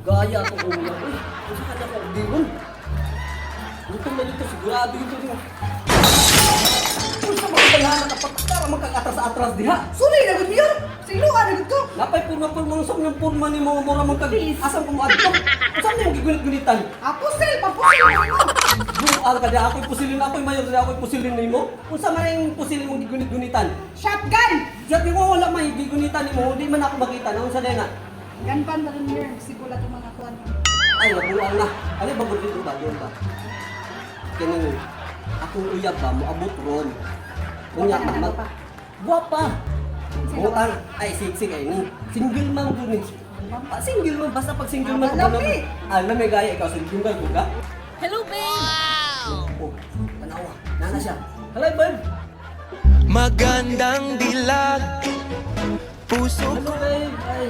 Gaya ako ulam. Uy, kasi kanya ko diwan. Lutong na dito, sigurado yun dito. Kung sa mga bayahan na kapagkara magkakatras sa atras diha. Suli na gud yun. Sino ka na gud ko? Napay purma-purma nung sa mga purma ni mga mura mong kag... Asang kumuad ko? Saan na yung gigunit-gunitan? Pusil pa mo. Bual ka na ako'y pusilin, ako'y mayor na ako'y pusilin na mo. Kung saan man yung pusilin mong gigunit-gunitan? Shotgun. Sabi ko wala may gigunitan ni mo, hindi man ako makita na kung saan na. Ganpan na rin yun. Sigula itong mga kuwan. Ay, nabuang na. Ano ba gulito ba? Yun ba? Ganun. Akong uyab ba? Moabot ron. Kunya Guwapa na, mag... guwapa. Guwapa! Bukan. Ay, siksik ay ni. Single man dun eh. Single man. Basta pag single man. Lami. Alam may gaya ikaw. Single ka, buka? Hello, babe! Oh, tanawa. Nana siya. Hello, babe. Magandang dilag, puso Hello, babe. Ay.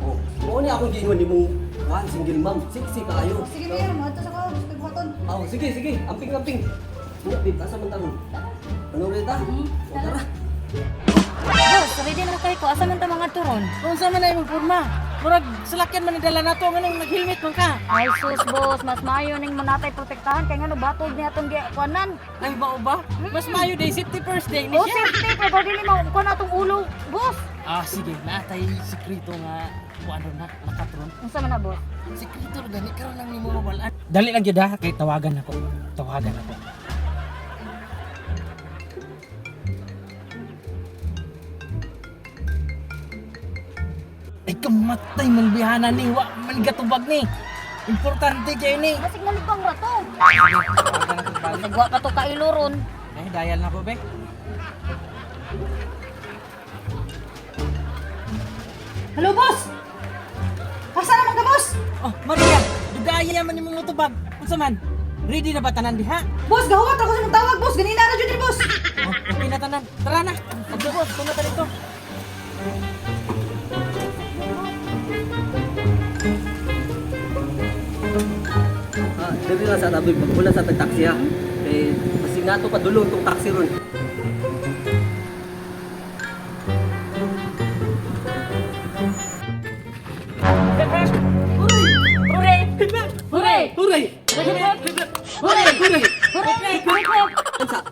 Oh, oo niya akong ginuan ni mong single mom. Siksik kayo. Sige, Mayor. Mga ito sa ko. Gusto ko buhaton. Oh, sige, sige. Amping-amping. Sige, babe. Asa man tanong? Ano rin ta? O, tara. Boss, ready na kayo ko. Asa man ta mga turon? Kung saan man na yung porma? Murag salakyan man dala nato manong nag-helmet man ka. Ay sus, boss. Mas maayo ning manatay protektahan. Kaya nga no, batog niya itong kuanan. Ay ba? Mas mayo day safety first day ni Oh, siya. safety. Pero bago din mo, kuha na itong ulo. Boss! Ah sige, natay sekreto nga kuano na nakatron. Ang sama na, boss? Sekreto gani karon lang nimo mabalaan. Dali lang gyud ha kay tawagan ako. Tawagan ako. Ay kamatay man bihana ni wa man gatubag ni. Importante kay ni. Basig nalipang ba to? Tawagan ako balik. Nagwa pa to kailuron. Ay dial na ko be. Hello, boss. Asa naman ka, boss? Oh, Maria, dugaya man imong utubag. Unsa man? Ready na ba tanan diha? Boss, gahuwat ako sa magtawag, boss. Ganina na dyan, boss. Oh, okay na tanan. Tara na. Adto boss, tuna ta dito. Dili na sa tabi. Pagpula sa taxi ha. Eh, kasi nga to padulong itong taxi ron. Hooray! Hooray! Huray! Hooray! Huray! Hooray!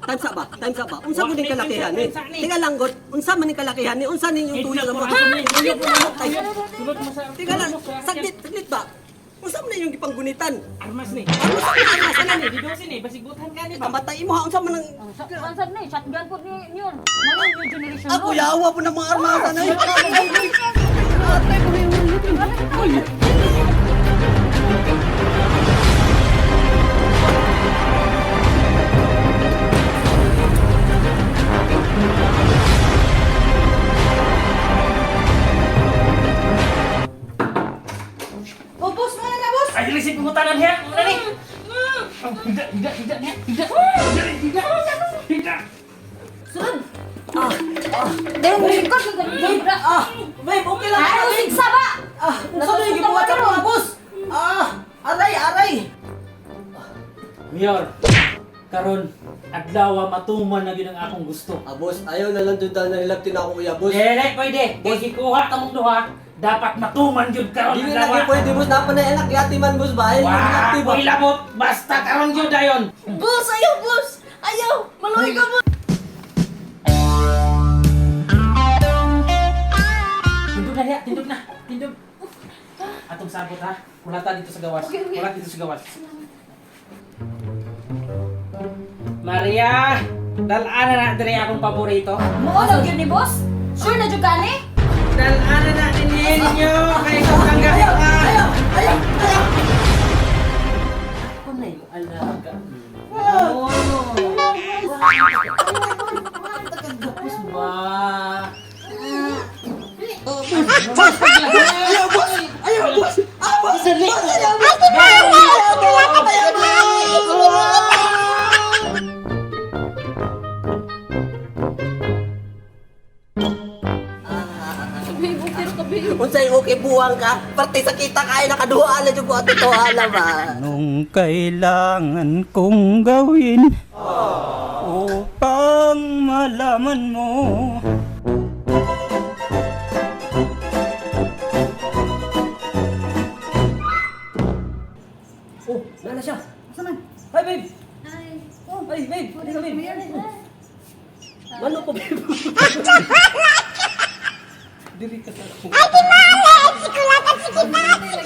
Tansa ba? Tansa ba? Unsa mo ning kalakihan ni? Teka lang god, unsa man ning kalakihan ni? Unsa ning yung tuyo mo? Sulod mo sa... Teka lang, saglit ba? Unsa man yung gipanggunitan? Armas ni. Ano sa armas Ano ana ni? ni? Didawsin ni. Basigutan ka ni ba? Kamatay mo ha, unsa man ang Ansad na eh, shotgun po ni yun. Ano yung new generation ako yawa po ng mga armasa na yun. Oh, boss, muna na, boss. Ay, lisip mo tanan niya. Ano ni? Tidak. Dahil mo singkot, Babe, okay lang. Ano sigsa ba? Nasa na yung gibuhat sa mga boss? Aray! Mayor, karon adlaw matuman na gyud ang akong gusto. Boss, ayaw na lang dyan na nilagtin ako kuya, boss. Dili pwede. Kay gikuha ta mong duha, dapat matuman gyud karon Hindi adlaw. na lagi pwede, boss. Dapat na anak, yati man, boss ba? Ayaw na nilagtin ba? Wa ilabot basta karon gyud dayon. Boss, ayaw, boss! Ayaw! Maluhay ka, boss! Tindog na hiya, tindog na. Tindog. Atong sabot ha. Kulata dito sa gawas. Kulat dito sa gawas. Maria, dal-ana na diri akong paborito. Muulaw yun ni boss? Sure na dyan ka ni? Dal-ana na ninyo kay ko kang gawa. Ako na yung alaga. Oh. Takagapos ba? Ayaw, boss! Ayaw, boss! Boss! Dali. Unsay okay buwang ka? Parte sa kita kaya nakaduha ala jud ko ato to ala ba. Anong kailangan kong gawin upang malaman mo Oh, nana siya. Asa man? Hi, babe. Hi. Oh, hi, babe. Hindi ka, babe. Mano po, babe? Dili ka sa ako. Ay, kinaya! Ikulatan si Kinaya!